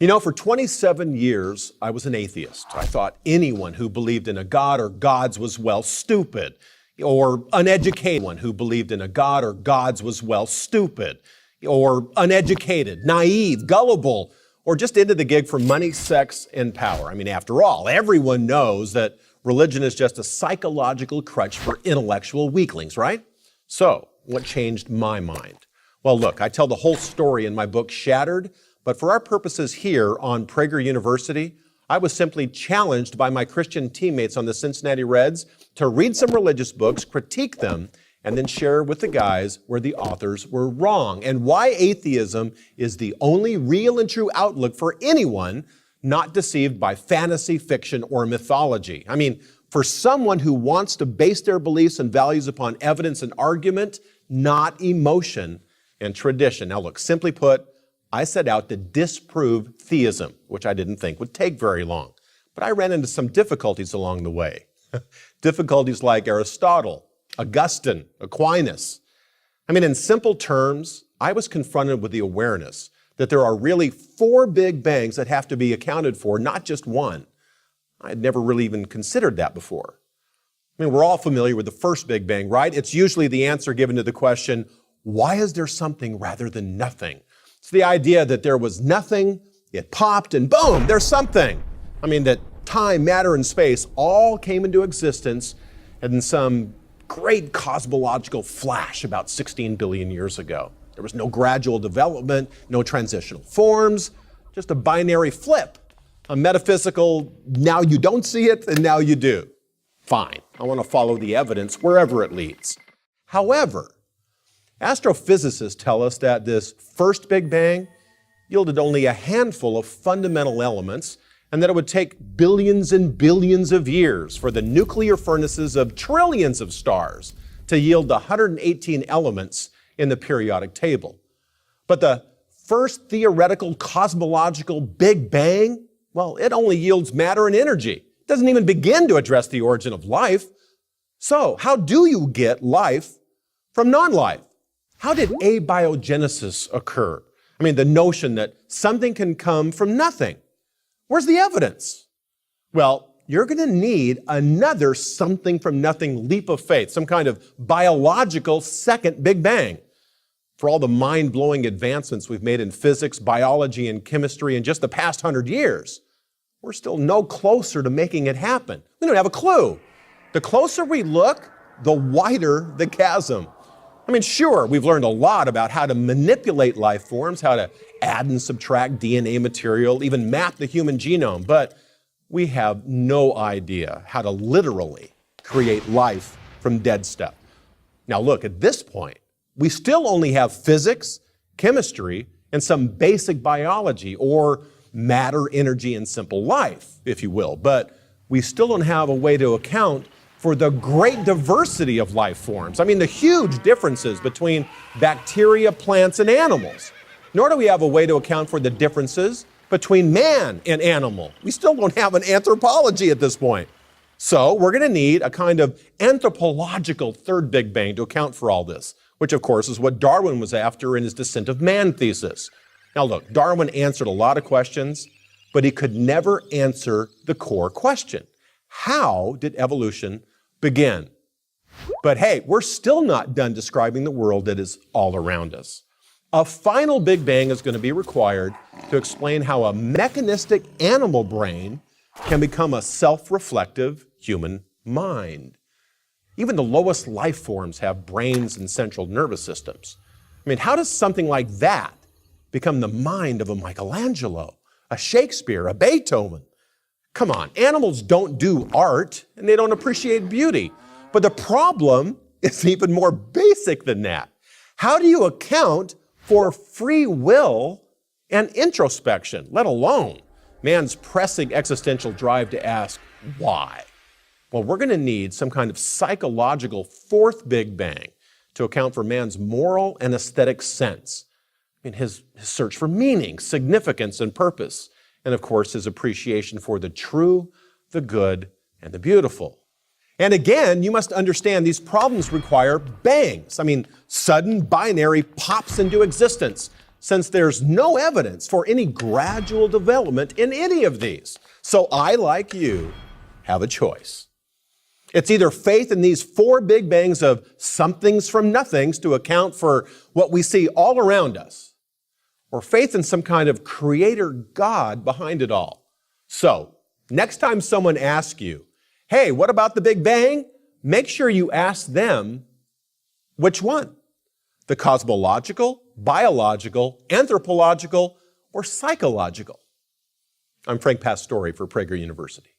You know, for 27 years, I was an atheist. I thought anyone who believed in a God or gods was, well, stupid. Or uneducated. One who believed in a God or gods was, well, stupid. Or uneducated, naive, gullible, or just into the gig for money, sex, and power. I mean, after all, everyone knows that religion is just a psychological crutch for intellectual weaklings, right? So, what changed my mind? Well, look, I tell the whole story in my book, Shattered, but for our purposes here on Prager University, I was simply challenged by my Christian teammates on the Cincinnati Reds to read some religious books, critique them, and then share with the guys where the authors were wrong and why atheism is the only real and true outlook for anyone not deceived by fantasy, fiction, or mythology. I mean, for someone who wants to base their beliefs and values upon evidence and argument, not emotion and tradition. Now look, simply put, I set out to disprove theism, which I didn't think would take very long. But I ran into some difficulties along the way. Difficulties like Aristotle, Augustine, Aquinas. I mean, in simple terms, I was confronted with the awareness that there are really 4 big bangs that have to be accounted for, not just one. I had never really even considered that before. I mean, we're all familiar with the first big bang, right? It's usually the answer given to the question, why is there something rather than nothing? It's the idea that there was nothing, it popped, and boom, there's something. I mean, that time, matter, and space all came into existence in some great cosmological flash about 16 billion years ago. There was no gradual development, no transitional forms, just a binary flip, a metaphysical, now you don't see it, and now you do. Fine, I want to follow the evidence wherever it leads. However, astrophysicists tell us that this first Big Bang yielded only a handful of fundamental elements and that it would take billions and billions of years for the nuclear furnaces of trillions of stars to yield the 118 elements in the periodic table. But the first theoretical cosmological Big Bang, well, it only yields matter and energy. It doesn't even begin to address the origin of life. So, how do you get life from non-life? How did abiogenesis occur? I mean, the notion that something can come from nothing. Where's the evidence? Well, you're going to need another something from nothing leap of faith, some kind of biological second Big Bang. For all the mind-blowing advancements we've made in physics, biology, and chemistry in just the past 100 years, we're still no closer to making it happen. We don't have a clue. The closer we look, the wider the chasm. I mean, sure, we've learned a lot about how to manipulate life forms, how to add and subtract DNA material, even map the human genome, but we have no idea how to literally create life from dead stuff. Now look, at this point, we still only have physics, chemistry, and some basic biology, or matter, energy, and simple life, if you will, but we still don't have a way to account for the great diversity of life forms. I mean, the huge differences between bacteria, plants, and animals. Nor do we have a way to account for the differences between man and animal. We still don't have an anthropology at this point. So we're going to need a kind of anthropological third Big Bang to account for all this, which of course is what Darwin was after in his Descent of Man thesis. Now look, Darwin answered a lot of questions, but he could never answer the core question. How did evolution begin? But hey, we're still not done describing the world that is all around us. A final Big Bang is going to be required to explain how a mechanistic animal brain can become a self-reflective human mind. Even the lowest life forms have brains and central nervous systems. I mean, how does something like that become the mind of a Michelangelo, a Shakespeare, a Beethoven? Come on, animals don't do art and they don't appreciate beauty. But the problem is even more basic than that. How do you account for free will and introspection, let alone man's pressing existential drive to ask why? Well, we're going to need some kind of psychological fourth Big Bang to account for man's moral and aesthetic sense. I mean, his search for meaning, significance, and purpose. And of course, his appreciation for the true, the good, and the beautiful. And again, you must understand these problems require bangs. I mean, sudden binary pops into existence. since there's no evidence for any gradual development in any of these. So I, like you, have a choice. It's either faith in these 4 big bangs of somethings from nothings to account for what we see all around us, or faith in some kind of creator God behind it all. So, next time someone asks you, hey, what about the Big Bang? Make sure you ask them, which one? The cosmological, biological, anthropological, or psychological? I'm Frank Pastore for Prager University.